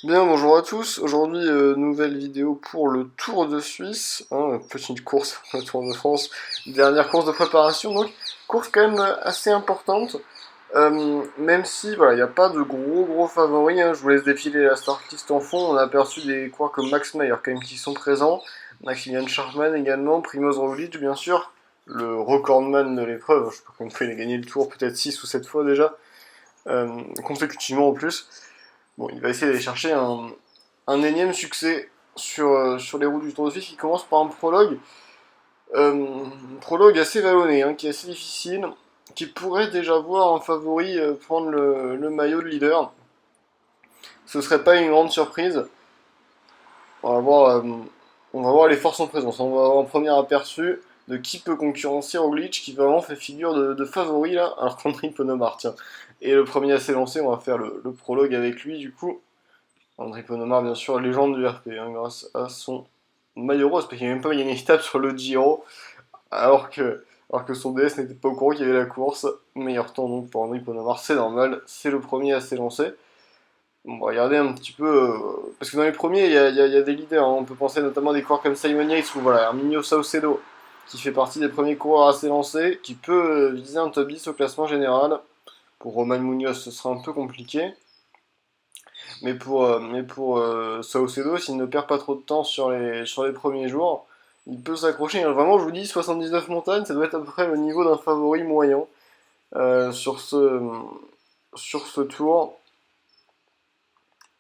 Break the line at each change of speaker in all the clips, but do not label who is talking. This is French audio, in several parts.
Bien, bonjour à tous. Aujourd'hui, nouvelle vidéo pour le Tour de Suisse. Hein, petite course, le Tour de France. Dernière course de préparation, donc. Course quand même assez importante. Même si, voilà, il n'y a pas de gros favoris. Hein. Je vous laisse défiler la start list en fond. On a aperçu des coureurs comme Max Meyer quand même qui sont présents. Maximilian Schachmann également. Primoz Roglic, bien sûr. Le recordman de l'épreuve. Je sais pas combien de fois il a gagné le Tour, peut-être 6 ou 7 fois déjà. Consécutivement en plus. Bon, il va essayer d'aller chercher un énième succès sur les routes du Tour de Suisse qui commence par un prologue assez vallonné, hein, qui est assez difficile, qui pourrait déjà voir un favori prendre le maillot de leader. Ce serait pas une grande surprise. On va voir, euh, on va voir les forces en présence. On va avoir un premier aperçu de qui peut concurrencer Roglic, qui vraiment fait figure de favori là, alors qu'André Ponomar, tiens. Et le premier à s'élancer, on va faire le prologue avec lui du coup. André Ponomar, bien sûr, légende du RP, hein, grâce à son maillot rose, parce qu'il n'a même pas gagné une étape sur le Giro, alors que, alors que son DS n'était pas au courant qu'il y avait la course. Meilleur temps donc pour André Ponomar, c'est normal, c'est le premier à s'élancer. On va regarder un petit peu, parce que dans les premiers, il y a des leaders, hein. On peut penser notamment à des coureurs comme Simon Yates ou voilà, Arminio Saucedo, qui fait partie des premiers coureurs à s'élancer, qui peut viser un top 10 au classement général. Pour Romain Munoz, ce sera un peu compliqué. Mais pour Saucedo, s'il ne perd pas trop de temps sur les premiers jours, il peut s'accrocher. Vraiment, je vous dis, 79 montagnes, ça doit être à peu près le niveau d'un favori moyen sur ce tour.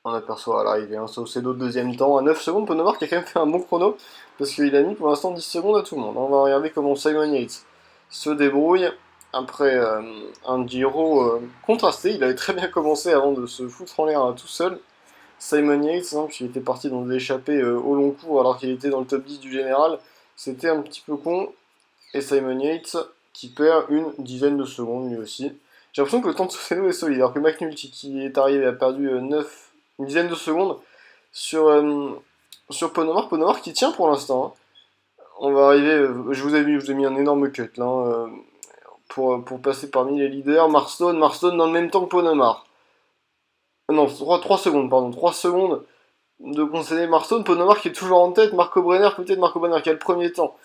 On aperçoit à l'arrivée un Saucedo de deuxième temps à 9 secondes. Ponomar qui a quand même fait un bon chrono, parce qu'il a mis pour l'instant 10 secondes à tout le monde. On va regarder comment Simon Yates se débrouille après un Giro contrasté. Il avait très bien commencé avant de se foutre en l'air tout seul. Simon Yates, hein, puisqu'il était parti dans des échappées au long cours alors qu'il était dans le top 10 du général, c'était un petit peu con. Et Simon Yates qui perd une dizaine de secondes lui aussi. J'ai l'impression que le temps de Saucedo est solide, alors que McNulty qui est arrivé a perdu une dizaine de secondes sur Ponomar. Ponomar qui tient pour l'instant. Hein. On va arriver, je vous ai mis un énorme cut là, hein, pour passer parmi les leaders. Marston dans le même temps que Ponomar. Non, 3 secondes, pardon, 3 secondes de concéder Marston. Ponomar qui est toujours en tête. Peut-être Marco Brenner qui a le premier temps.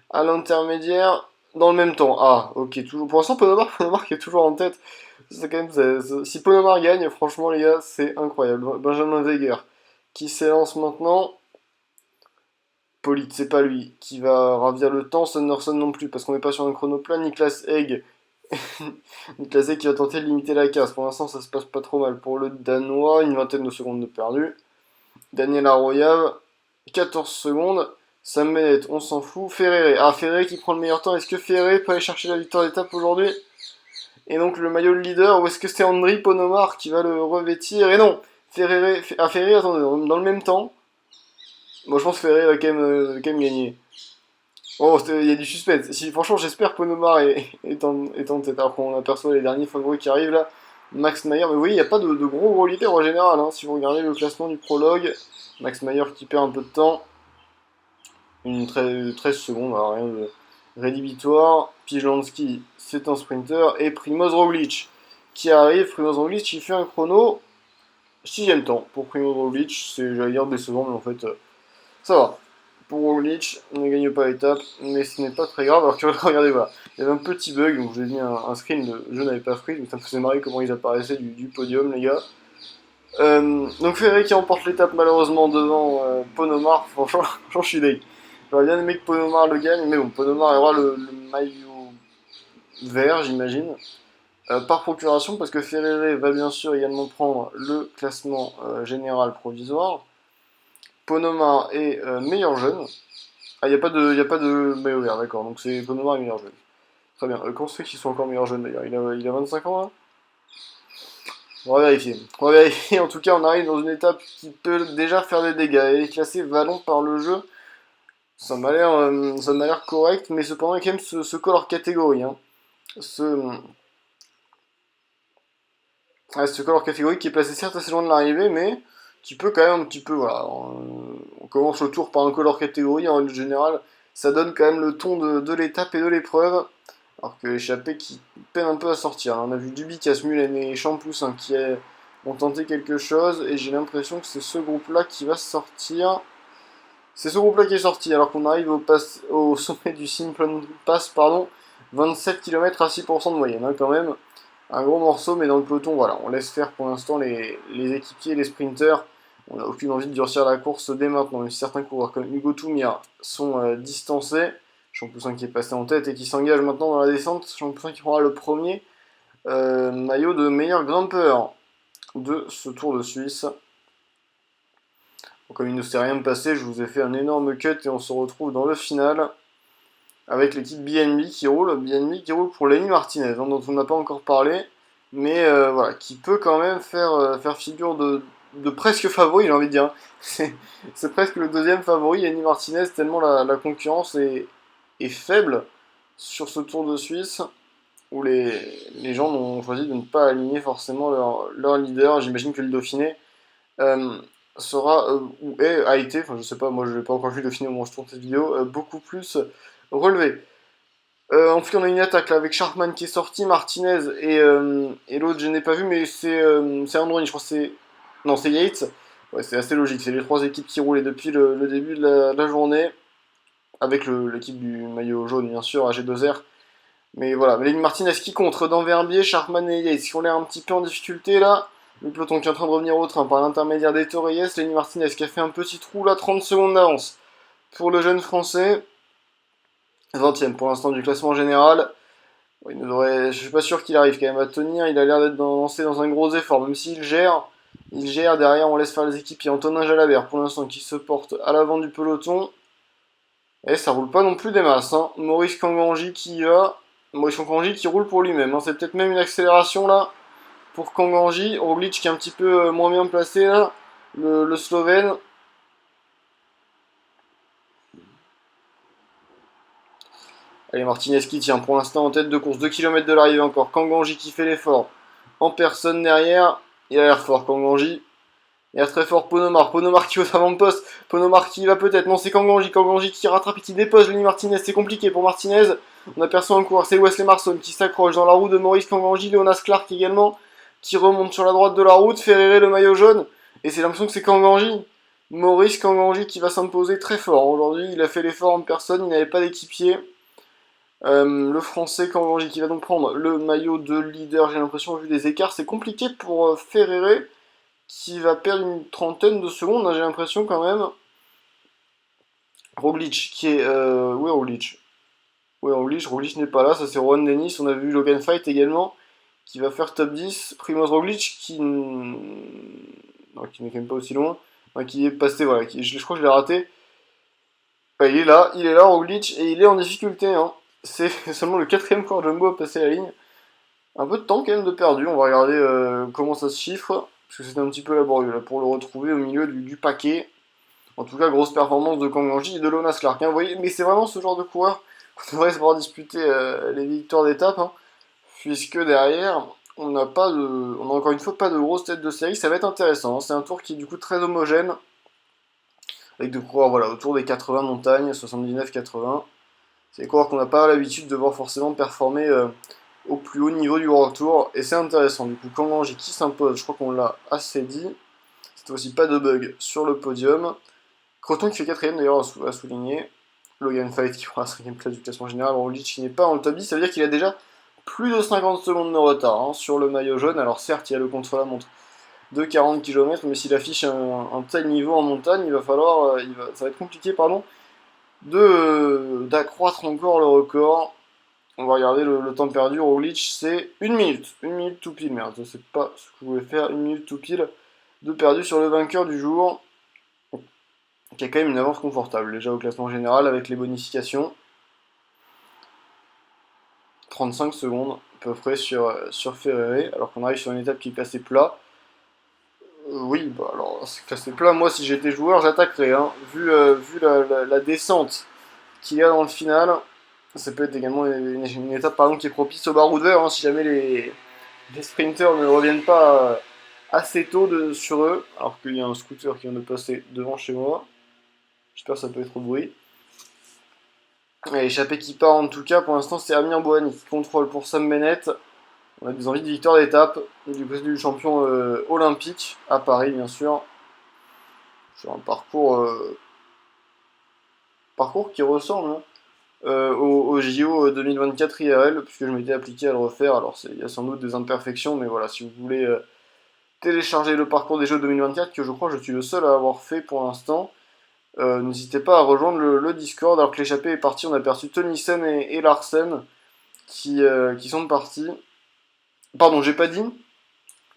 À l'intermédiaire, dans le même temps. Ah, ok, toujours. Pour l'instant, Ponomar qui est toujours en tête. C'est quand même, si Ponomar gagne, franchement, les gars, c'est incroyable. Benjamin Weger qui s'élance maintenant. Polit, c'est pas lui qui va ravir le temps. Sanderson non plus, parce qu'on n'est pas sur un chronoplat. Niklas Egg. Niklas Egg qui va tenter de limiter la casse. Pour l'instant, ça se passe pas trop mal pour le Danois. Une vingtaine de secondes de perdu. Daniel Arroyave, 14 secondes. Sam Bennett, on s'en fout. Ferré. Ah, Ferré qui prend le meilleur temps. Est-ce que Ferré peut aller chercher la victoire d'étape aujourd'hui? Et donc le maillot de leader, ou est-ce que c'est André Ponomar qui va le revêtir? Et non, Ferré, attendez, dans le même temps. Moi je pense que Ferré va quand même gagner. Oh, il y a du suspense. Si, franchement, j'espère que Ponomar est en tête. Alors qu'on aperçoit les derniers favoris qui arrivent là. Max Mayer, mais vous voyez, il n'y a pas de gros leaders en général. Hein. Si vous regardez le classement du prologue, Max Mayer qui perd un peu de temps. 13 secondes, alors rien de rédhibitoire. Pijlanski, c'est un sprinter. Et Primoz Roglic qui arrive. Primoz Roglic, il fait un chrono 6ème temps pour Primoz Roglic. C'est, j'allais dire, décevant, mais en fait, ça va. Pour Roglic, on ne gagne pas l'étape, mais ce n'est pas très grave. Alors que regardez, voilà, il y avait un petit bug, donc je vous ai mis un screen de je n'avais pas pris, donc ça me faisait marrer comment ils apparaissaient du podium, les gars. Donc Ferré qui remporte l'étape malheureusement devant Ponomar, franchement, je suis deg. J'aurais bien aimé que Ponomar le gagne, mais bon, Ponomar aura le maillot vert, j'imagine, par procuration, parce que Ferré va bien sûr également prendre le classement général provisoire. Ponomar est meilleur jeune. Ah, il y a pas de maillot vert, d'accord, donc c'est Ponomar est meilleur jeune. Très bien. Comment se fait qu'ils sont encore meilleurs jeunes d'ailleurs il a 25 ans là. On va vérifier. On va vérifier. En tout cas, on arrive dans une étape qui peut déjà faire des dégâts. Elle est classée Vallon par le jeu. Ça m'a l'air correct, mais cependant, il y a quand même ce col hors catégorie. Hein. Ce, ce col hors catégorie qui est placé certes assez loin de l'arrivée, mais qui peut quand même un petit peu. Voilà, on commence le tour par un col hors catégorie en règle générale. Ça donne quand même le ton de l'étape et de l'épreuve. Alors que l'échappée qui peine un peu à sortir. On a vu Duby, Casmulen et Champoussin qui ont tenté quelque chose, et j'ai l'impression que c'est ce groupe-là qui va sortir. C'est ce groupe-là qui est sorti, alors qu'on arrive au sommet du Simplon Pass, pardon, 27 km à 6% de moyenne, hein, quand même. Un gros morceau, mais dans le peloton, voilà, on laisse faire pour l'instant les équipiers et les sprinters. On n'a aucune envie de durcir la course dès maintenant, même si certains coureurs comme Hugo Toumia sont distancés. Champoussin qui est passé en tête et qui s'engage maintenant dans la descente. Champoussin qui prendra le premier maillot de meilleur grimpeur de ce Tour de Suisse. Bon, comme il ne s'est rien passé, je vous ai fait un énorme cut et on se retrouve dans le final avec l'équipe BNB qui roule. BNB qui roule pour Lenny Martinez, hein, dont on n'a pas encore parlé, mais voilà, qui peut quand même faire figure de presque favori, j'ai envie de dire. C'est presque le deuxième favori, Lenny Martinez, tellement la concurrence est faible sur ce Tour de Suisse, où les gens ont choisi de ne pas aligner forcément leur leader. J'imagine que le Dauphiné euh, a été, enfin je sais pas, moi je l'ai pas encore vu le Dauphiné au moment où je tourne cette vidéo, beaucoup plus relevé. Ensuite on a une attaque là avec Sharkman qui est sorti, Martinez et l'autre je n'ai pas vu, mais c'est Androni, je crois que c'est... Non, c'est Yates. Ouais, c'est assez logique, c'est les trois équipes qui roulaient depuis le début de la journée, avec l'équipe du maillot jaune bien sûr, AG2R. Mais voilà, Lenny Martinez qui contre dans Verbier, Sharkman et Yates qui ont l'air un petit peu en difficulté là. Le peloton qui est en train de revenir au train par l'intermédiaire des Torreyes. Lenny Martinez qui a fait un petit trou là, 30 secondes d'avance pour le jeune français. 20ème pour l'instant du classement général. Je suis pas sûr qu'il arrive quand même à tenir. Il a l'air d'être lancé dans un gros effort, même s'il gère. Il gère, derrière on laisse faire les équipes. Il y a Antonin Jalabert pour l'instant qui se porte à l'avant du peloton. Et ça roule pas non plus des masses, hein. Maurice Kanganji qui y va. Maurice Kanganji qui roule pour lui-même, hein. C'est peut-être même une accélération là pour Kanganji. Roglic qui est un petit peu moins bien placé là. Le Slovène. Allez, Martinez qui tient pour l'instant en tête de course. 2 km de l'arrivée encore. Kanganji qui fait l'effort. En personne derrière. Il a l'air fort, Kanganji. Il a l'air très fort, Ponomar. Ponomar qui est aux avant-postes. Ponomar qui va peut-être. Non, c'est Kanganji. Kanganji qui rattrape et qui dépose Lenny Martinez. C'est compliqué pour Martinez. On aperçoit un coureur. C'est Wesley Marson qui s'accroche dans la roue de Maurice Kanganji. Leonas Clark également. Qui remonte sur la droite de la route. Ferrere le maillot jaune. Et c'est l'impression que c'est Kanganji. Maurice Kanganji qui va s'imposer très fort. Aujourd'hui, il a fait l'effort en personne. Il n'avait pas d'équipier. Le français Kanganji qui va donc prendre le maillot de leader, j'ai l'impression, vu les écarts, c'est compliqué pour Ferrere qui va perdre une trentaine de secondes, hein, j'ai l'impression quand même. Roglic qui est... Où est Roglic? Où est Roglic? Roglic n'est pas là, ça c'est Rohan Dennis, on a vu Logan Fight également, qui va faire top 10. Primoz Roglic qui... Non, qui n'est quand même pas aussi loin, enfin, qui est passé, voilà, je crois que je l'ai raté. Ouais, il est là Roglic, et il est en difficulté, hein. C'est seulement le quatrième coureur Jumbo à passer la ligne. Un peu de temps quand même de perdu, on va regarder comment ça se chiffre, parce que c'était un petit peu laborieux là, pour le retrouver au milieu du paquet. En tout cas, grosse performance de Kanganji et de Leonas Clark, hein, vous voyez, mais c'est vraiment ce genre de coureur qu'on devrait savoir disputer les victoires d'étape, hein, puisque derrière, on n'a encore une fois pas de grosse tête de série, ça va être intéressant, hein. C'est un tour qui est du coup très homogène, avec des coureurs voilà, autour des 80 montagnes, 79-80. C'est des coureurs qu'on n'a pas l'habitude de voir forcément performer au plus haut niveau du World Tour, et c'est intéressant. Du coup, Kanganji qui s'impose, je crois qu'on l'a assez dit. C'était aussi pas de bug sur le podium. Croton qui fait quatrième d'ailleurs à souligner. Logan Fight qui prend la 5ème place du classement général. Roglic qui n'est pas dans le top 10, ça veut dire qu'il a déjà plus de 50 secondes de retard, hein, sur le maillot jaune. Alors certes, il y a le contre-la-montre de 40 km, mais s'il affiche un tel niveau en montagne, ça va être compliqué, pardon, d'accroître encore le record. On va regarder le temps perdu. Roglic, c'est 1 minute. 1 minute tout pile. Merde, je sais pas ce que je voulais faire. 1 minute tout pile de perdu sur le vainqueur du jour. Qui a quand même une avance confortable déjà au classement général avec les bonifications. 35 secondes à peu près sur Ferrere. Alors qu'on arrive sur une étape qui est classée plat. Oui, bah alors c'est classé plat. Moi, si j'étais joueur, j'attaquerais, hein. Vu la descente qu'il y a dans le final. Ça peut être également une étape par exemple qui est propice au baroud vert, hein, si jamais les sprinters ne reviennent pas assez tôt sur eux, alors qu'il y a un scooter qui vient de passer devant chez moi. J'espère que ça peut être au bruit. Et l'échappée qui part en tout cas, pour l'instant c'est Amir Bouhanni qui contrôle pour Sam Bennett. On a des envies de victoire d'étape du côté du champion olympique à Paris, bien sûr. Sur un parcours qui ressemble, hein, au JO 2024 IRL, puisque je m'étais appliqué à le refaire. Alors il y a sans doute des imperfections, mais voilà, si vous voulez télécharger le parcours des Jeux 2024, que je crois que je suis le seul à avoir fait pour l'instant, n'hésitez pas à rejoindre le Discord. Alors que l'échappée est partie, on a aperçu Tonyssen et Larsen qui sont partis. Pardon, j'ai pas dit.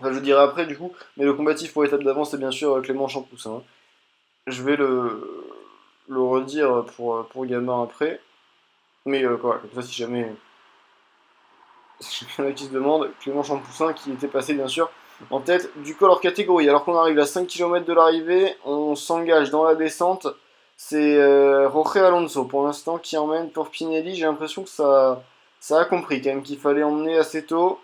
Enfin, je dirai après du coup, mais le combatif pour l'étape d'avance, c'est bien sûr Clément Champoussin, hein. Je vais le redire pour Gamin après. Mais voilà, comme ça, si jamais il y en a qui se demandent, Clément Champoussin qui était passé bien sûr en tête du col hors catégorie. Alors qu'on arrive à 5 km de l'arrivée, on s'engage dans la descente. C'est Jorge Alonso pour l'instant qui emmène pour Pinelli. J'ai l'impression que ça a compris quand même qu'il fallait emmener assez tôt.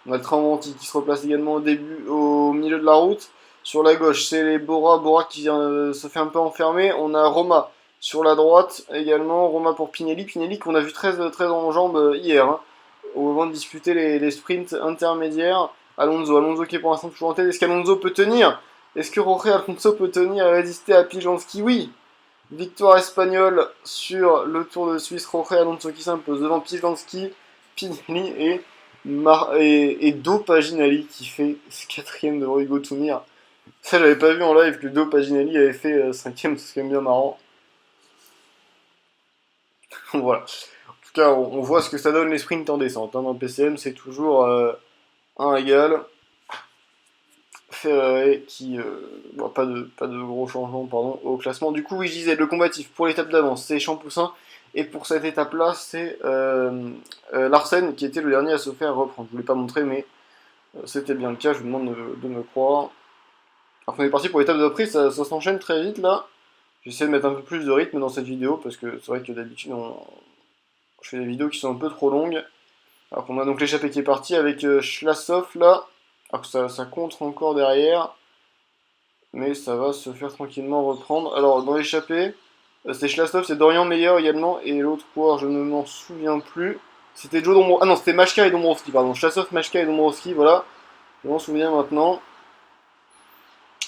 On a le Tramonti qui se replace également au milieu de la route. Sur la gauche, c'est les Bora qui se fait un peu enfermer. On a Roma sur la droite également. Roma pour Pinelli. Pinelli qu'on a vu très, très en jambes hier, hein, au moment de disputer les sprints intermédiaires. Alonso qui est pour l'instant toujours en tête. Est-ce qu'Alonso peut tenir? Est-ce que Jorge Alonso peut tenir et résister à Pijanski? Oui. Victoire espagnole sur le Tour de Suisse. Jorge Alonso qui s'impose devant Pijanski, Pinelli et Do Paginali qui fait 4ème devant Hugo Toumir. Ça, j'avais pas vu en live que Do Paginali avait fait 5ème, c'est quand même bien marrant. Voilà. En tout cas, on voit ce que ça donne les sprints en descente, hein. Dans le PCM, c'est toujours un régal. Ferrari qui. Bon, pas de gros changements pardon, au classement. Du coup, oui, je disais, le combatif pour l'étape d'avance, c'est Champoussin. Et pour cette étape-là, c'est Larsen qui était le dernier à se faire reprendre. Je ne vous l'ai pas montré, mais c'était bien le cas, je vous demande de me croire. Alors qu'on est parti pour l'étape d'après, ça s'enchaîne très vite là. J'essaie de mettre un peu plus de rythme dans cette vidéo parce que c'est vrai que d'habitude je fais des vidéos qui sont un peu trop longues. Alors qu'on a donc l'échappée qui est partie avec Schlasov là. Alors que ça contre encore derrière. Mais ça va se faire tranquillement reprendre. Alors dans l'échappée, c'est Schlasov, c'est Dorian Meyer également. Et l'autre coureur, je ne m'en souviens plus. C'était Joe Dombrowski. Ah non, c'était Machka et Dombrowski, pardon. Schlasov, Machka et Dombrowski, voilà. Je m'en souviens maintenant.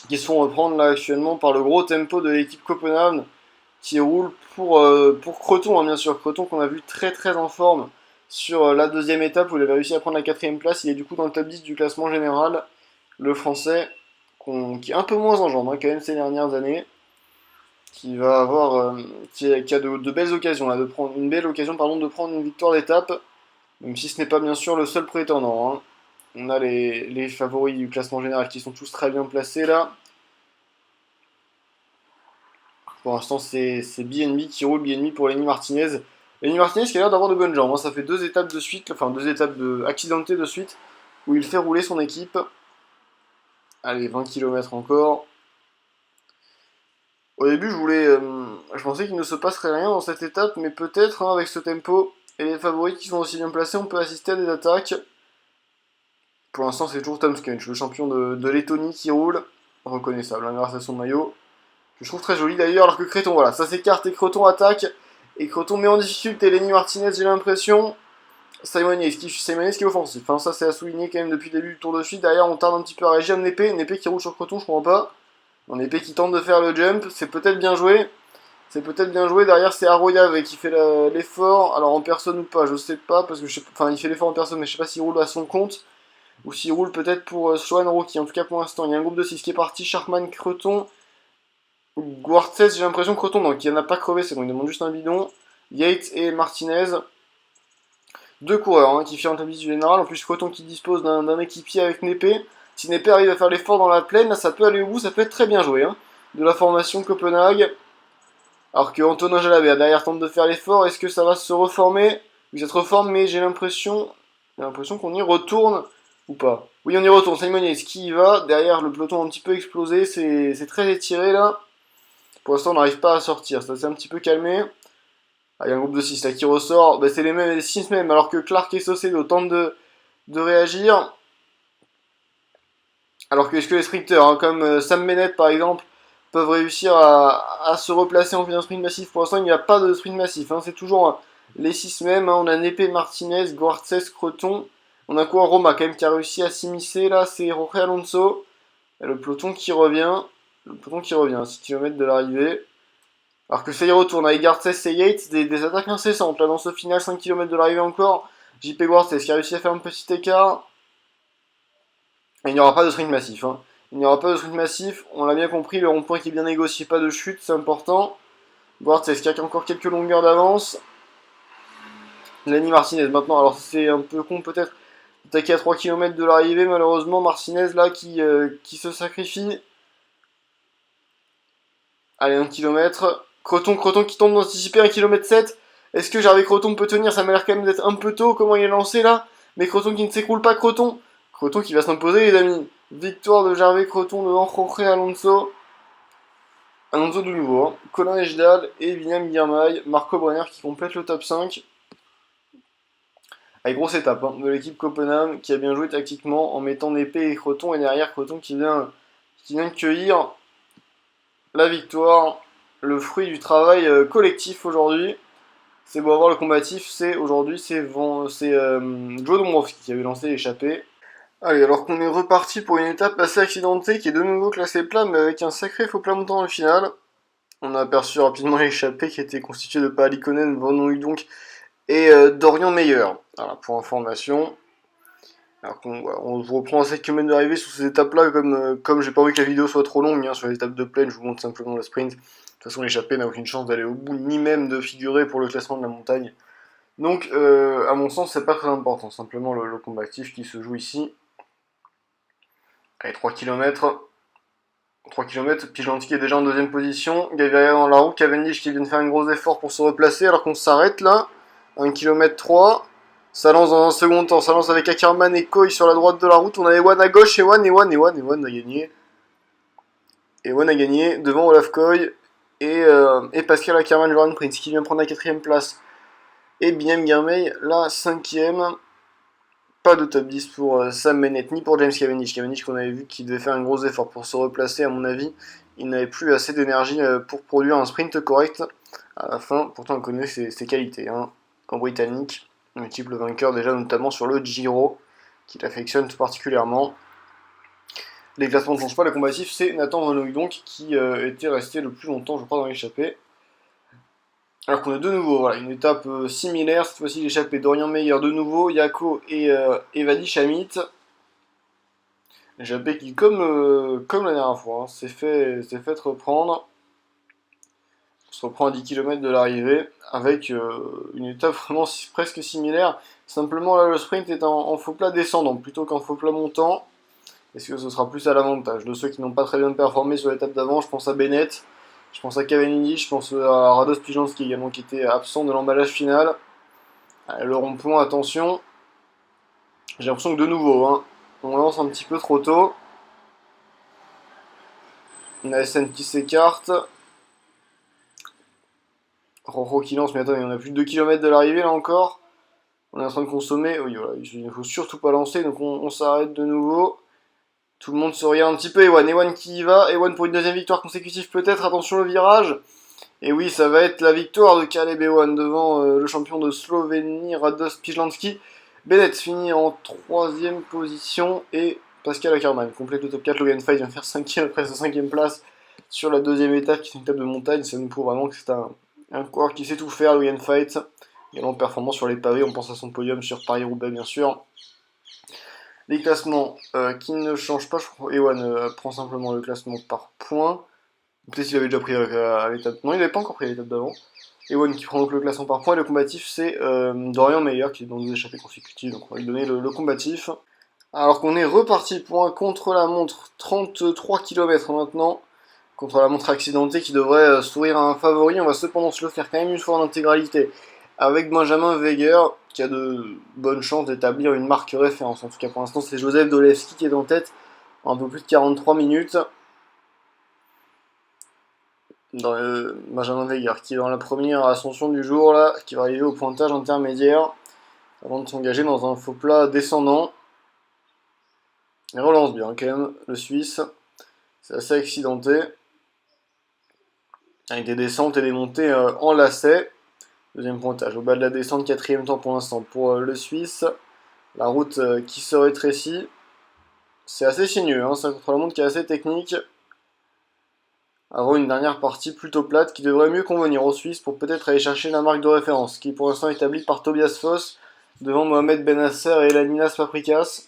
Qui se font reprendre là actuellement par le gros tempo de l'équipe Copenhagen qui roule pour Creton, hein, bien sûr. Creton qu'on a vu très très en forme sur la deuxième étape où il avait réussi à prendre la 4ème place. Il est du coup dans le top 10 du classement général. Le français qui est un peu moins en jambes, hein, quand même ces dernières années. Qui va avoir qui a de belles occasions là, de prendre une belle occasion pardon, de prendre une victoire d'étape, même si ce n'est pas bien sûr le seul prétendant, hein. On a les favoris du classement général qui sont tous très bien placés là. Pour l'instant, c'est BNB qui roule, BNB pour Lenny Martinez. Lenny Martinez qui a l'air d'avoir de bonnes jambes, hein. Ça fait 2 étapes de suite, enfin 2 étapes accidentées de suite, où il fait rouler son équipe. Allez, 20 km encore. Au début, je pensais qu'il ne se passerait rien dans cette étape, mais peut-être, hein, avec ce tempo et les favoris qui sont aussi bien placés, on peut assister à des attaques. Pour l'instant, c'est toujours Tom Skunch, le champion de Lettonie qui roule. Reconnaissable, hein, grâce à son maillot. Que je trouve très joli d'ailleurs, alors que Creton, voilà, ça s'écarte et Creton attaque. Et Creton met en difficulté Lenny Martinez, j'ai l'impression. Simon Yates qui est offensif, hein, ça c'est à souligner quand même depuis le début du Tour de Suite. Derrière, on tarde un petit peu à réagir. Népé qui roule sur Creton, je comprends pas. Népé qui tente de faire le jump, c'est peut-être bien joué. C'est peut-être bien joué. Derrière, c'est Arroyave qui fait l'effort. Alors en personne ou pas, je sais pas, parce que enfin, il fait l'effort en personne, mais je sais pas s'il roule à son compte. Ou s'il roule peut-être pour Sloan Rocky. En tout cas, pour l'instant, il y a un groupe de 6 qui est parti. Sharkman, Creton. Guarthez, j'ai l'impression Creton, donc il n'a pas crevé, c'est bon, il demande juste un bidon. Yates et Martinez. 2 coureurs, hein, qui firent un top 10 du général. En plus, Creton qui dispose d'un équipier avec Népé. Si Népé arrive à faire l'effort dans la plaine, là, ça peut aller au bout, ça peut être très bien joué, hein, de la formation Copenhague. Alors que Antonin Jalabert derrière tente de faire l'effort. Est-ce que ça va se reformer? Oui, ça se reforme, mais j'ai l'impression qu'on y retourne ou pas. Oui, on y retourne. Simon Yates qui y va. Derrière, le peloton a un petit peu explosé. C'est très étiré là. Pour l'instant, on n'arrive pas à sortir. Ça s'est un petit peu calmé. Ah, il y a un groupe de 6 là qui ressort. Bah, c'est les 6 mêmes. Alors que Clark et Saucedo tentent de réagir. Alors que est-ce que les sprinteurs, hein, comme Sam Bennett par exemple, peuvent réussir à se replacer en fin sprint massif? Pour l'instant, il n'y a pas de sprint massif, hein. C'est toujours les 6 mêmes, hein. On a Népé, Martinez, Guarthez, Creton. On a quoi? Roma quand même qui a réussi à s'immiscer là, c'est Jorge Alonso. Et le peloton qui revient. Le peloton qui revient à 6 km de l'arrivée. Alors que ça y retourne avec Garces et Yates, des attaques incessantes. Là dans ce final, 5 km de l'arrivée encore. JP Garces qui a réussi à faire un petit écart. Et il n'y aura pas de sprint massif. Hein. Il n'y aura pas de sprint massif, on l'a bien compris, le rond-point qui est bien négocié, pas de chute, c'est important. Garces qui a encore quelques longueurs d'avance. Lenny Martinez maintenant, alors c'est un peu con peut-être d'attaquer à 3 km de l'arrivée, malheureusement Martinez là qui se sacrifie. Allez, 1 km. Croton qui tombe d'anticiper 1 km 7. Est-ce que Gervais Croton peut tenir? Ça m'a l'air quand même d'être un peu tôt, comment il est lancé là. Mais Croton qui ne s'écroule pas, Croton. Croton qui va s'imposer les amis. Victoire de Gervais Croton devant Jorge Alonso. Alonso de nouveau, hein. Colin Ejdal et William Girmay. Marco Brenner qui complète le top 5. Allez, grosse étape hein, de l'équipe Copenhague qui a bien joué tactiquement en mettant Népé et Croton. Et derrière Croton qui vient cueillir la victoire, le fruit du travail collectif aujourd'hui. C'est beau avoir le combatif, c'est aujourd'hui, c'est Joe Dombrowski qui avait lancé l'échappée. Allez, alors qu'on est reparti pour une étape assez accidentée qui est de nouveau classée plat, mais avec un sacré faux plat montant dans le final. On a aperçu rapidement l'échappée qui était constituée de Paali Konen, Van Hooijdonk et Dorian Meyer. Voilà, pour information. Alors on reprend à 7 km d'arrivée sur ces étapes-là, comme j'ai pas envie que la vidéo soit trop longue, hein, sur les étapes de plaine, je vous montre simplement le sprint. De toute façon, l'échappée n'a aucune chance d'aller au bout, ni même de figurer pour le classement de la montagne. Donc, à mon sens, c'est pas très important, simplement le combat actif qui se joue ici. Allez, 3 km. 3 km, Pijlanski est déjà en deuxième position. Gaviria dans la roue, Cavendish qui vient de faire un gros effort pour se replacer alors qu'on s'arrête là. 1 km 3. Ça lance dans un second temps, ça lance avec Ackerman et Coy sur la droite de la route. On a Ewan à gauche, Ewan a gagné. Ewan a gagné devant Olaf Coy et Pascal Ackerman, Jordan Prince qui vient prendre la quatrième place. Et Binem Girmay la cinquième. Pas de top 10 pour Sam Bennett ni pour James Cavendish. Cavendish qu'on avait vu qu'il devait faire un gros effort pour se replacer à mon avis. Il n'avait plus assez d'énergie pour produire un sprint correct à la fin. Pourtant on connaît ses qualités hein, en britannique. Multiple vainqueur déjà notamment sur le Giro qu'il affectionne tout particulièrement. Les classements ne changent pas, le combatif c'est Nathan Van Hooijdonk qui était resté le plus longtemps je crois dans l'échappée. Alors qu'on a de nouveau voilà, une étape similaire, cette fois-ci l'échappée Dorian Meyer de nouveau, Yako et Evadi Shamit. L'échappée qui, comme la dernière fois, hein, s'est fait reprendre. On se reprend à 10 km de l'arrivée avec une étape vraiment presque similaire. Simplement là le sprint est en faux plat descendant plutôt qu'en faux plat montant. Est-ce que ce sera plus à l'avantage de ceux qui n'ont pas très bien performé sur l'étape d'avant? Je pense à Bennett. Je pense à Cavendish, je pense à Rados Pijlanski également qui était absent de l'emballage final. Le rond-point, attention. J'ai l'impression que de nouveau, hein, on lance un petit peu trop tôt. On a SN qui s'écarte. Rojo qui lance, mais attendez, on a plus de 2 km de l'arrivée là encore. On est en train de consommer. Oui, voilà, il ne faut surtout pas lancer, donc on s'arrête de nouveau. Tout le monde se regarde un petit peu. Ewan qui y va. Ewan pour une deuxième victoire consécutive peut-être. Attention le virage. Et oui, ça va être la victoire de Caleb Ewan devant le champion de Slovénie, Rados Pijlanski. Bennett finit en troisième position et Pascal Ackerman complète le top 4. Logan Fight vient faire 5ème après sa 5ème place sur la deuxième étape qui est une étape de montagne. Ça nous prouve vraiment que c'est un coureur qui sait tout faire, Logan Fight. Également performant sur les pavés, on pense à son podium sur Paris-Roubaix bien sûr. Les classements qui ne changent pas, je crois Ewan prend simplement le classement par points. Peut-être qu'il avait déjà pris à l'étape. Non, il n'avait pas encore pris à l'étape d'avant. Ewan qui prend donc le classement par points. Et le combatif, c'est Dorian Meyer qui est dans deux échappées consécutives. Donc on va lui donner le combatif. Alors qu'on est reparti pour un contre-la-montre 33 km maintenant. Contre la montre accidentée qui devrait sourire à un favori. On va cependant se le faire quand même une fois en intégralité. Avec Benjamin Weger qui a de bonnes chances d'établir une marque référence. En tout cas pour l'instant, c'est Joseph Dolewski qui est en tête. Un peu plus de 43 minutes. Dans Benjamin Weger qui est dans la première ascension du jour là, qui va arriver au pointage intermédiaire avant de s'engager dans un faux plat descendant. Il relance bien quand même le Suisse, c'est assez accidenté avec des descentes et des montées en lacet. Deuxième pointage au bas de la descente, quatrième temps pour l'instant pour le Suisse. La route qui se rétrécit. C'est assez sinueux, hein, c'est un contre-la-montre qui est assez technique. Avant une dernière partie plutôt plate qui devrait mieux convenir aux Suisses pour peut-être aller chercher la marque de référence, qui est pour l'instant établie par Tobias Foss devant Mohamed Benasser et Laninas Paprikas.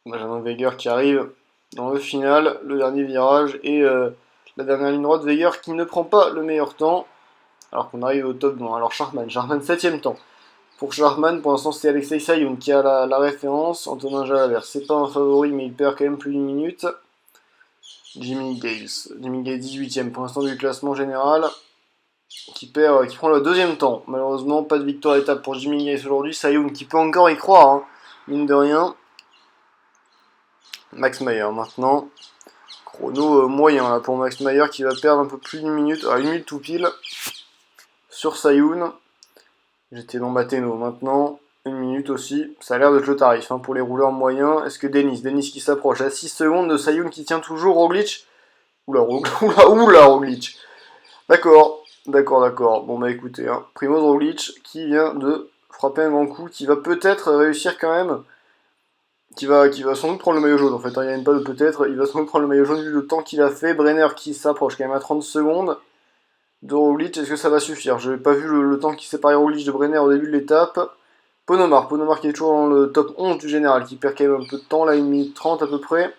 Benjamin Weger qui arrive dans le final, le dernier virage et la dernière ligne droite. Weger qui ne prend pas le meilleur temps, alors qu'on arrive au top. Bon, alors Schachmann 7ème temps. Pour Schachmann, pour l'instant c'est Alexei Sayoun qui a la référence. Antonin Jalabert, c'est pas un favori, mais il perd quand même plus d'une minute. Jimmy Gales 18ème pour l'instant du classement général, qui prend le 2ème temps. Malheureusement, pas de victoire à l'étape pour Jimmy Gales aujourd'hui. Sayoun qui peut encore y croire, hein, mine de rien. Max Mayer maintenant. Chrono moyen là pour Max Mayer qui va perdre un peu plus d'une minute, à une minute tout pile sur Sayoun. J'étais dans Mateno maintenant, une minute aussi. Ça a l'air d'être le tarif hein, pour les rouleurs moyens. Est-ce que Denis qui s'approche à 6 secondes de Sayoun qui tient toujours Roglic. Oula, Roglic. D'accord. Bon bah écoutez, hein, Primoz Roglic qui vient de frapper un grand coup, qui va peut-être réussir quand même, qui va sans doute prendre le maillot jaune en fait, hein, il n'y a même pas de peut-être, il va sans doute prendre le maillot jaune vu le temps qu'il a fait. Brenner qui s'approche quand même à 30 secondes de Roglic, est-ce que ça va suffire? Je n'ai pas vu le temps qui séparait Roglic de Brenner au début de l'étape. Ponomar qui est toujours dans le top 11 du général, qui perd quand même un peu de temps, là 1 minute 30 à peu près.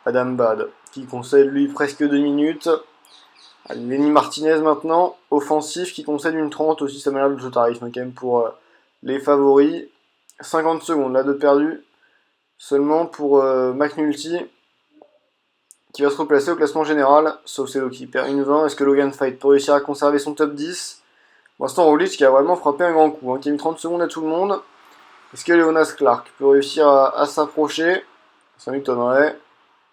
Adam Bad, qui concède lui presque 2 minutes. Lenny Martinez maintenant, offensif, qui concède une 30 aussi, ça m'a l'air de ce tarif, hein, quand même pour les favoris. 50 secondes là de perdu, seulement pour McNulty, qui va se replacer au classement général, sauf Célo qui perd une 20. Est-ce que Logan Fight peut réussir à conserver son top 10? Pour l'instant, Roglic qui a vraiment frappé un grand coup, hein, qui a mis 30 secondes à tout le monde. Est-ce que Leonas Clark peut réussir à s'approcher? Ça m'étonnerait.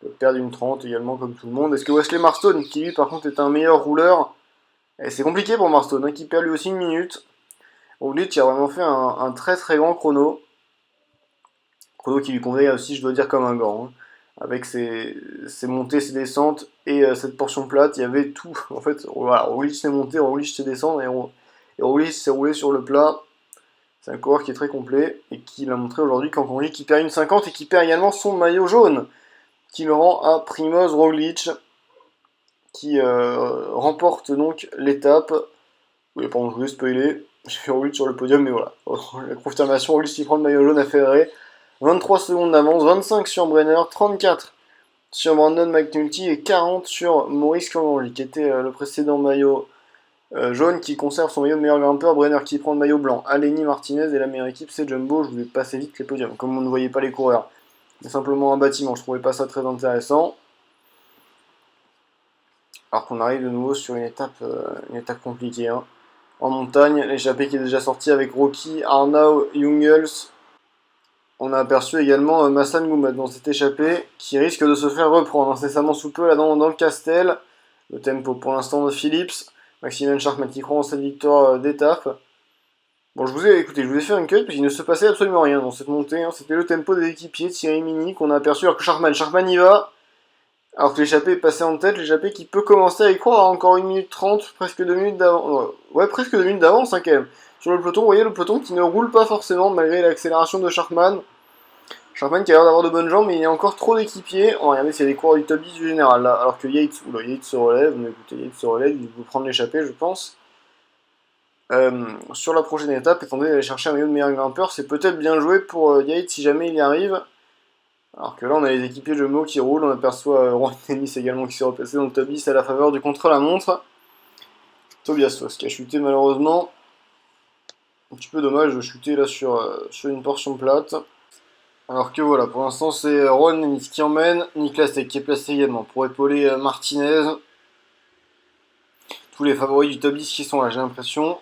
Il peut perdre une 30 également comme tout le monde. Est-ce que Wesley Marston, qui lui par contre est un meilleur rouleur, et c'est compliqué pour Marston, hein, qui perd lui aussi une minute. Roglic qui a vraiment fait un très très grand chrono. Chrono qui lui convenait aussi, je dois dire, comme un gant. Hein. Avec ses montées, ses descentes et cette portion plate, il y avait tout. En fait, voilà, Roglic s'est monté, Roglic s'est descendu et Roglic s'est roulé sur le plat. C'est un coureur qui est très complet et qui l'a montré aujourd'hui quand Roglic qui perd une 50 et qui perd également son maillot jaune, qui le rend à Primoz Roglic, qui remporte donc l'étape. Oui, pardon, je voulais spoiler. J'ai fait Roglic sur le podium, mais voilà. La confirmation, Roglic qui prend le maillot jaune à Ferré. 23 secondes d'avance, 25 sur Brenner, 34 sur Brandon McNulty et 40 sur Maurice Kangranji, qui était le précédent maillot jaune, qui conserve son maillot de meilleur grimpeur. Brenner qui prend le maillot blanc. Aleni Martinez et la meilleure équipe, c'est Jumbo. Je vous ai passé vite les podiums, comme on ne voyait pas les coureurs. C'est simplement un bâtiment, je trouvais pas ça très intéressant. Alors qu'on arrive de nouveau sur une étape compliquée. Hein. En montagne, l'échappée qui est déjà sortie avec Rocky, Arnau, Jungels. On a aperçu également Massan Goumet dans cette échappée qui risque de se faire reprendre incessamment sous peu là dans le Castel. Le tempo pour l'instant de Phillips. Maximilian Schachmann qui croit en cette victoire d'étape. Bon, je vous ai fait un cut parce qu'il ne se passait absolument rien dans cette montée. Hein. C'était le tempo des équipiers de Thierry Mini qu'on a aperçu alors que Schachmann y va. Alors que l'échappée est passée en tête, l'échappée qui peut commencer à y croire à encore 1 minute 30, presque 2 minutes d'avance. Ouais, presque 2 minutes d'avance hein, quand même. Sur le peloton, vous voyez le peloton qui ne roule pas forcément malgré l'accélération de Schachmann. Schachmann qui a l'air d'avoir de bonnes jambes, mais il y a encore trop d'équipiers. Oh, regardez, c'est les coureurs du top 10 du général là. Alors que Yates se relève, mais écoutez, Yates se relève, il veut prendre l'échappée, je pense. Sur la prochaine étape, étant donné d'aller chercher un maillot de meilleur grimpeur, c'est peut-être bien joué pour Yates si jamais il y arrive. Alors que là, on a les équipiers de Jumbo qui roulent, on aperçoit Juan Dennis également qui s'est replacé dans le top 10 à la faveur du contre-la-montre. Tobias Foss qui a chuté malheureusement. Un petit peu dommage de chuter là sur une portion plate. Alors que voilà, pour l'instant c'est Juan Dennis qui emmène, Niklas Tech qui est placé également pour épauler Martinez. Tous les favoris du top 10 qui sont là, j'ai l'impression.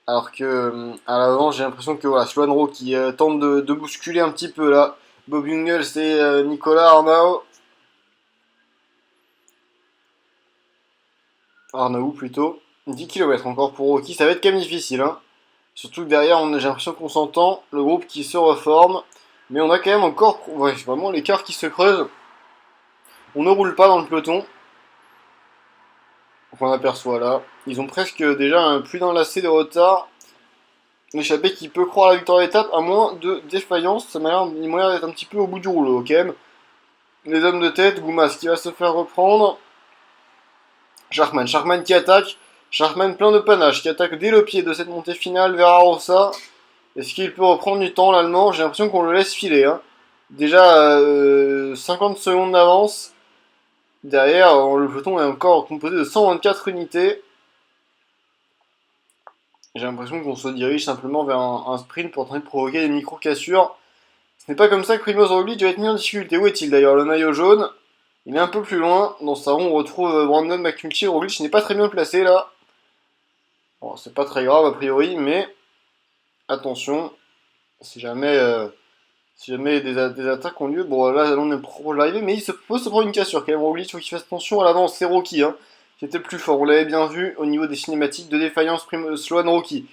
Alors que à l'avant, j'ai l'impression que voilà, Sloan Rowe qui tente de bousculer un petit peu là. Bob Jungels et Nicolas Arnau. Arnaud plutôt. 10 km encore pour Rocky, ça va être quand même difficile. Hein. Surtout que derrière, j'ai l'impression qu'on s'entend, le groupe qui se reforme. Mais on a quand même encore ouais, vraiment l'écart qui se creuse. On ne roule pas dans le peloton. On aperçoit là. Ils ont presque déjà plus d'un lacet de retard L'échappée qui peut croire à la victoire d'étape à moins de défaillance. Ça m'a l'air d'être un petit peu au bout du rouleau, quand même. Les hommes de tête, Goumas qui va se faire reprendre. Sharkman qui attaque. Sharkman plein de panache qui attaque dès le pied de cette montée finale vers Arosa. Est-ce qu'il peut reprendre du temps l'allemand? J'ai l'impression qu'on le laisse filer. Hein. Déjà 50 secondes d'avance. Derrière, le peloton est encore composé de 124 unités. J'ai l'impression qu'on se dirige simplement vers un sprint pour tenter de provoquer des micro-cassures. Ce n'est pas comme ça que Primoz Roglic va être mis en difficulté. Où est-il d'ailleurs? Le maillot jaune. Il est un peu plus loin. Dans sa roue, on retrouve Brandon McNulty. Roglic n'est pas très bien placé là. Bon, c'est pas très grave a priori, mais attention. Si jamais, des attaques ont lieu, bon là on est proche de l'arrivée, mais il peut se prendre une cassure quand même. Roglic, il faut qu'il fasse attention à l'avance. C'est Rocky hein, qui était le plus fort. On l'avait bien vu au niveau des cinématiques de défaillance. Sloan Rocky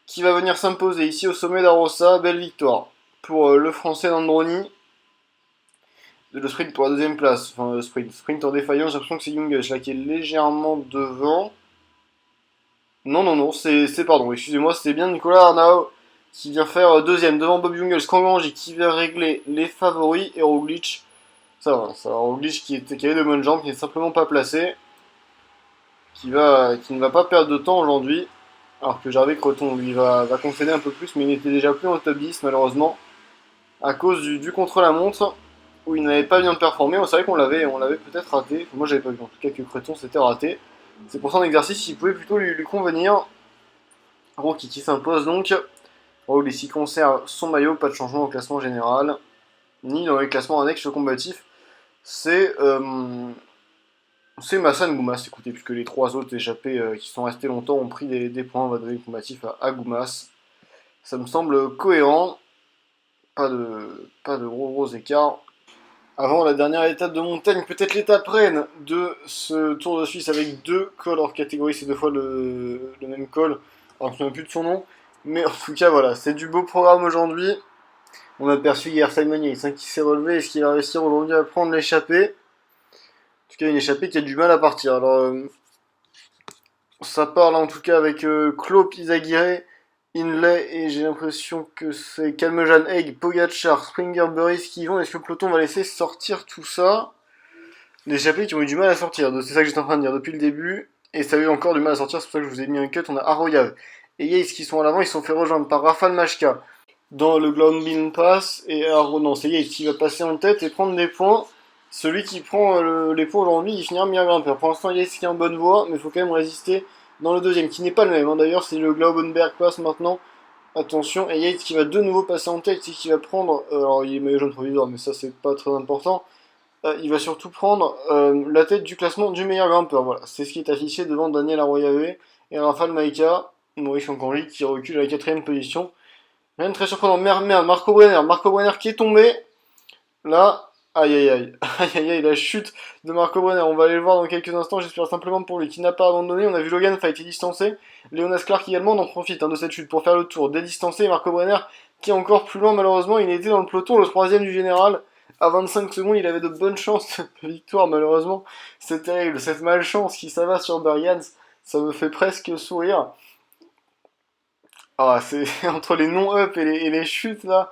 qui va venir s'imposer ici au sommet d'Arosa. Belle victoire pour le français d'Androni. Le sprint pour la deuxième place. Enfin, le sprint en défaillance, j'ai l'impression que c'est Junge là qui est légèrement devant. Non, pardon, excusez-moi, c'était bien Nicolas Arnau qui vient faire deuxième devant Bob Jungels, Kangranji qui vient régler les favoris et Roglic. Ça va, Roglic qui avait de bonnes jambes, qui n'est simplement pas placé, qui ne va pas perdre de temps aujourd'hui, alors que Gervais Creton lui va concéder un peu plus, mais il était déjà plus en top 10 malheureusement, à cause du contre-la-montre, où il n'avait pas bien performé. C'est vrai qu'on l'avait peut-être raté, moi j'avais pas vu en tout cas que Creton s'était raté. C'est pour son exercice, il pouvait plutôt lui convenir. Rocky qui s'impose donc. Roglic qui conserve son maillot, pas de changement au classement général, ni dans les classements annexes combatifs. C'est Massan Goumas, écoutez, puisque les trois autres échappés qui sont restés longtemps ont pris des points, on va donner le combatif à Goumas. Ça me semble cohérent, pas de gros écarts. Avant la dernière étape de montagne, peut-être l'étape reine de ce Tour de Suisse avec deux cols hors catégorie, c'est deux fois le même col, alors que je ne me souviens plus de son nom. Mais en tout cas, voilà, c'est du beau programme aujourd'hui. On a aperçu hier Simon Yates qui s'est relevé. Est-ce qu'il va réussir aujourd'hui à prendre l'échappée? En tout cas, une échappée qui a du mal à partir. Alors, ça parle en tout cas avec Klopp, Izagirre, Inlay, et j'ai l'impression que c'est Calmejean, Egg, Pogacar, Springer, Burris qui y vont. Est-ce que le peloton va laisser sortir tout ça? Les échappées qui ont eu du mal à sortir. C'est ça que j'étais en train de dire depuis le début. Et ça a eu encore du mal à sortir, c'est pour ça que je vous ai mis un cut. On a Arroyav et Yates qui sont à l'avant, ils se sont fait rejoindre par Rafal Majka dans le Glanbin Pass. Et non, c'est Yates qui va passer en tête et prendre des points. Celui qui prend les points aujourd'hui, il finira meilleur grimpeur. Pour l'instant, Yates qui est en bonne voie, mais il faut quand même résister dans le deuxième, qui n'est pas le même. Hein. D'ailleurs, c'est le Glaubenberg Pass maintenant. Attention, et Yates qui va de nouveau passer en tête et qui va prendre. Alors, il est maillot jaune provisoire, mais ça, c'est pas très important. Il va surtout prendre la tête du classement du meilleur grimpeur. Voilà, c'est ce qui est affiché devant Daniel Arroyave et Rafal Maïka. Maurice Chancanli qui recule à la 4ème position. Rien de très surprenant. Merde, Marco Brenner qui est tombé. Là, aïe, la chute de Marco Brenner. On va aller le voir dans quelques instants, j'espère simplement pour lui qui n'a pas abandonné. On a vu Logan Fay qui est distancé. Leonas Clark également, on en profite de cette chute pour faire le tour. Dédistancé, Marco Brenner qui est encore plus loin malheureusement. Il était dans le peloton, le troisième du général. À 25 secondes, il avait de bonnes chances de victoire, malheureusement. C'est terrible, cette malchance qui s'abat sur Bergans, ça me fait presque sourire. Ah, c'est entre les non-up et les chutes, là,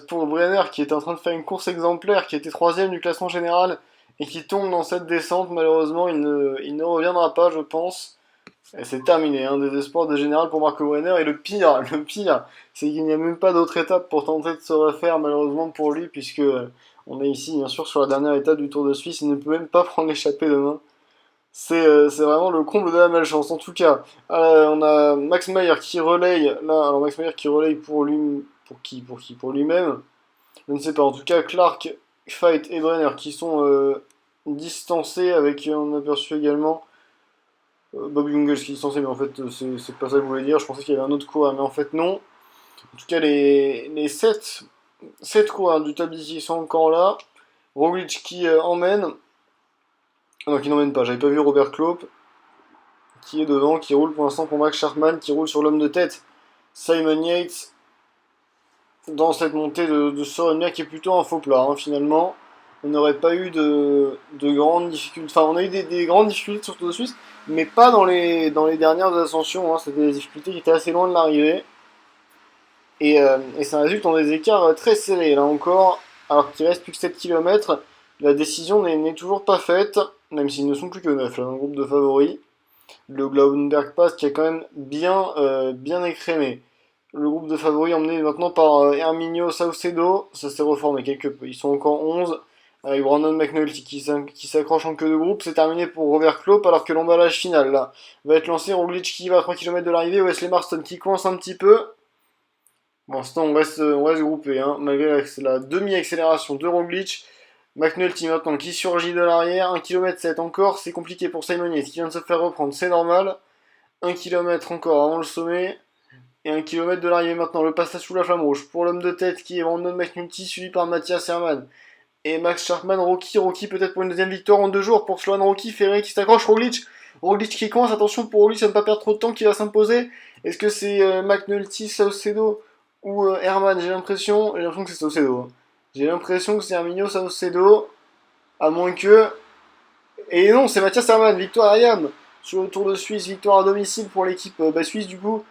pour Brenner, qui est en train de faire une course exemplaire, qui était troisième du classement général, et qui tombe dans cette descente, malheureusement, il ne reviendra pas, je pense. Et c'est terminé, hein, désespoir de général pour Marco Brenner, et le pire, c'est qu'il n'y a même pas d'autre étape pour tenter de se refaire, malheureusement pour lui, puisque on est ici, bien sûr, sur la dernière étape du Tour de Suisse, il ne peut même pas prendre l'échappée demain. C'est vraiment le comble de la malchance. En tout cas, on a Max Mayer qui relaye, là, alors Max Mayer qui relaye pour lui, pour lui-même, je ne sais pas, en tout cas, Clark, Fight et Brenner qui sont distancés, avec, on a aperçu également, Bob Jungels qui est censé, mais en fait, c'est pas ça que je voulais dire. Je pensais qu'il y avait un autre coureur, mais en fait, non. En tout cas, les 7 coureurs du top 10 sont encore là. Roglic qui emmène. Ah non, qui n'emmène pas. J'avais pas vu Robert Klopp qui est devant, qui roule pour l'instant pour Max Sharkman, qui roule sur l'homme de tête Simon Yates dans cette montée de Sorenberg qui est plutôt un faux plat, hein, finalement. On n'aurait pas eu de grandes difficultés. Enfin, on a eu des grandes difficultés sur Tour de Suisse, mais pas dans les dernières ascensions. Hein. C'était des difficultés qui étaient assez loin de l'arrivée. Et ça résulte en des écarts très serrés, là encore, alors qu'il reste plus que 7 km. La décision n'est toujours pas faite, même s'ils ne sont plus que 9 là, dans le groupe de favoris. Le Glaubenberg Pass qui a quand même bien écrémé. Le groupe de favoris emmené maintenant par Herminio Saucedo, ça s'est reformé quelque peu. Ils sont encore 11, avec Brandon McNulty qui s'accroche en queue de groupe. C'est terminé pour Robert Klopp, alors que l'emballage final là, va être lancé. Roglic qui va à 3 km de l'arrivée, Wesley Marston qui coince un petit peu. Pour l'instant, on reste groupé, hein, malgré la demi-accélération de Roglic. McNulty maintenant qui surgit de l'arrière, 1 km 7 encore, c'est compliqué pour Simon Yates qui vient de se faire reprendre, c'est normal. 1 km encore avant le sommet, et 1 km de l'arrivée maintenant, le passage sous la flamme rouge pour l'homme de tête qui est Brandon McNulty, suivi par Mathias Hermann et Max Sharkman. Rocky peut-être pour une deuxième victoire en 2 jours pour Sloan Rocky, Ferré qui s'accroche, Roglic qui coince, attention pour Roglic à ne pas perdre trop de temps, qui va s'imposer. Est-ce que c'est McNulty, Saucedo ou Herman? J'ai l'impression que c'est Saucedo, hein. J'ai l'impression que c'est Herminio Saucedo, à moins que... Et non, c'est Mathias Hermann, victoire à Yam sur le Tour de Suisse, victoire à domicile pour l'équipe suisse du coup,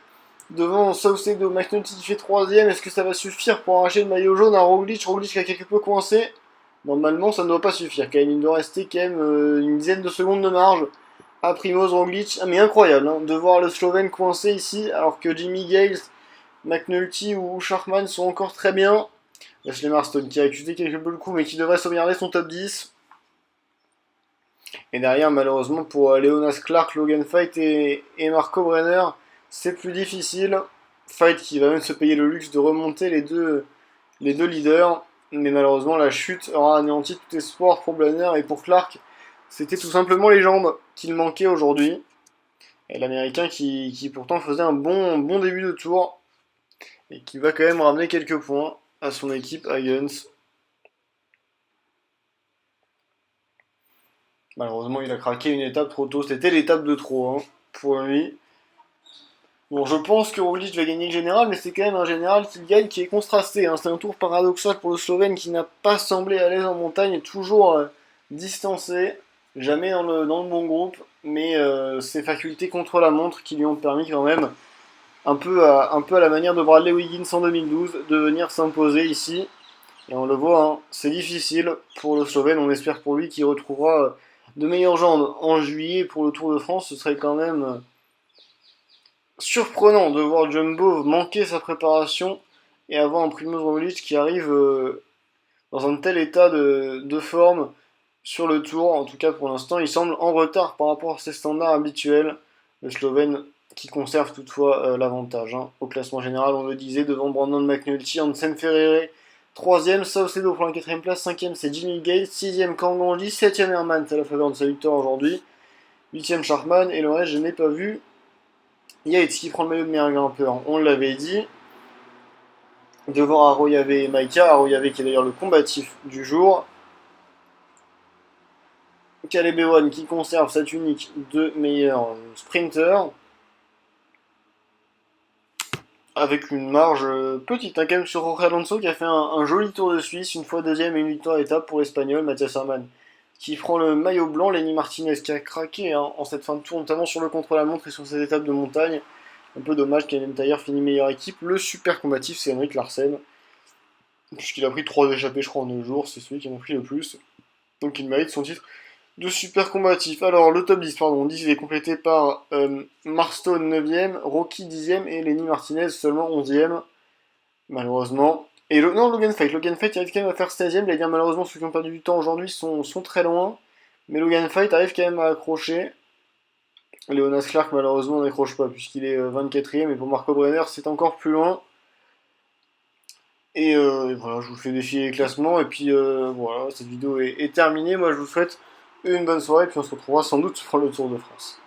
devant Saucedo. McNulty qui fait 3ème, est-ce que ça va suffire pour arracher le maillot jaune à Roglic? Roglic qui a quelque peu coincé, normalement ça ne doit pas suffire, quand même, il doit rester quand même une dizaine de secondes de marge à Primoz Roglic. Ah mais incroyable, hein, de voir le Slovène coincé ici, alors que Jimmy Gales, McNulty ou Sharkman sont encore très bien. Wesley Marston qui a accusé quelque peu le coup, mais qui devrait sauvegarder son top 10. Et derrière, malheureusement, pour Leonas Clark, Logan Fight et Marco Brenner, c'est plus difficile. Fight qui va même se payer le luxe de remonter les deux leaders. Mais malheureusement, la chute aura anéanti tout espoir pour Brenner et pour Clark. C'était tout simplement les jambes qu'il manquait aujourd'hui. Et l'Américain qui pourtant faisait un bon début de tour. Et qui va quand même ramener quelques points à son équipe Huygens. Malheureusement, il a craqué une étape trop tôt. C'était l'étape de trop, hein, pour lui. Bon, je pense que Roglic va gagner le général, mais c'est quand même un général qui gagne, qui est contrasté, hein. C'est un tour paradoxal pour le Slovène qui n'a pas semblé à l'aise en montagne, toujours distancé, jamais dans le bon groupe, mais ses facultés contre la montre qui lui ont permis quand même, un peu à la manière de Bradley Wiggins en 2012, de venir s'imposer ici. Et on le voit, hein, c'est difficile pour le Slovène. On espère pour lui qu'il retrouvera de meilleures jambes en juillet pour le Tour de France. Ce serait quand même surprenant de voir Jumbo manquer sa préparation et avoir un Primoz Roglic qui arrive dans un tel état de forme sur le Tour. En tout cas, pour l'instant, il semble en retard par rapport à ses standards habituels. Le Slovène qui conserve toutefois l'avantage, hein. Au classement général, on le disait, devant Brandon McNulty, Hansen Ferrere, 3ème, Saucedo pour la 4ème place, 5ème c'est Jimmy Gale, 6ème Kangangli, 7ème Herman, c'est la faveur de sa victoire aujourd'hui, 8ème Sharkman, et le reste je n'ai pas vu. Yates qui prend le maillot de meilleur grimpeur, on l'avait dit, devant Arroyave et Maika, Arroyave qui est d'ailleurs le combatif du jour. Caleb Ewan qui conserve sa tunique de meilleur sprinter, avec une marge petite, hein, quand même, sur Jorge Alonso qui a fait un joli tour de Suisse, une fois deuxième et une victoire d'étape pour l'Espagnol, Mathias Hermann qui prend le maillot blanc, Lenny Martinez qui a craqué, hein, en cette fin de tour, notamment sur le contre-la-montre et sur cette étape de montagne. Un peu dommage qu'Alem Tailleur finit meilleure équipe. Le super combatif, c'est Henrik Larsen, puisqu'il a pris 3 échappées, je crois, en 2 jours, c'est celui qui en a pris le plus. Donc il mérite son titre de super combatif. Alors, le top 10, pardon, on dit qu'il est complété par Marston 9ème, Rocky 10ème et Lenny Martinez seulement 11ème, malheureusement. Et non, Logan Fight arrive quand même à faire 16ème, il va dire malheureusement ceux qui ont perdu du temps aujourd'hui sont très loin, mais Logan Fight arrive quand même à accrocher. Leonas Clark malheureusement n'accroche pas puisqu'il est 24ème, et pour Marco Brenner c'est encore plus loin. Et voilà, je vous fais défiler les classements, et puis voilà, cette vidéo est terminée. Moi je vous souhaite une bonne soirée, puis on se retrouvera sans doute pour le Tour de France.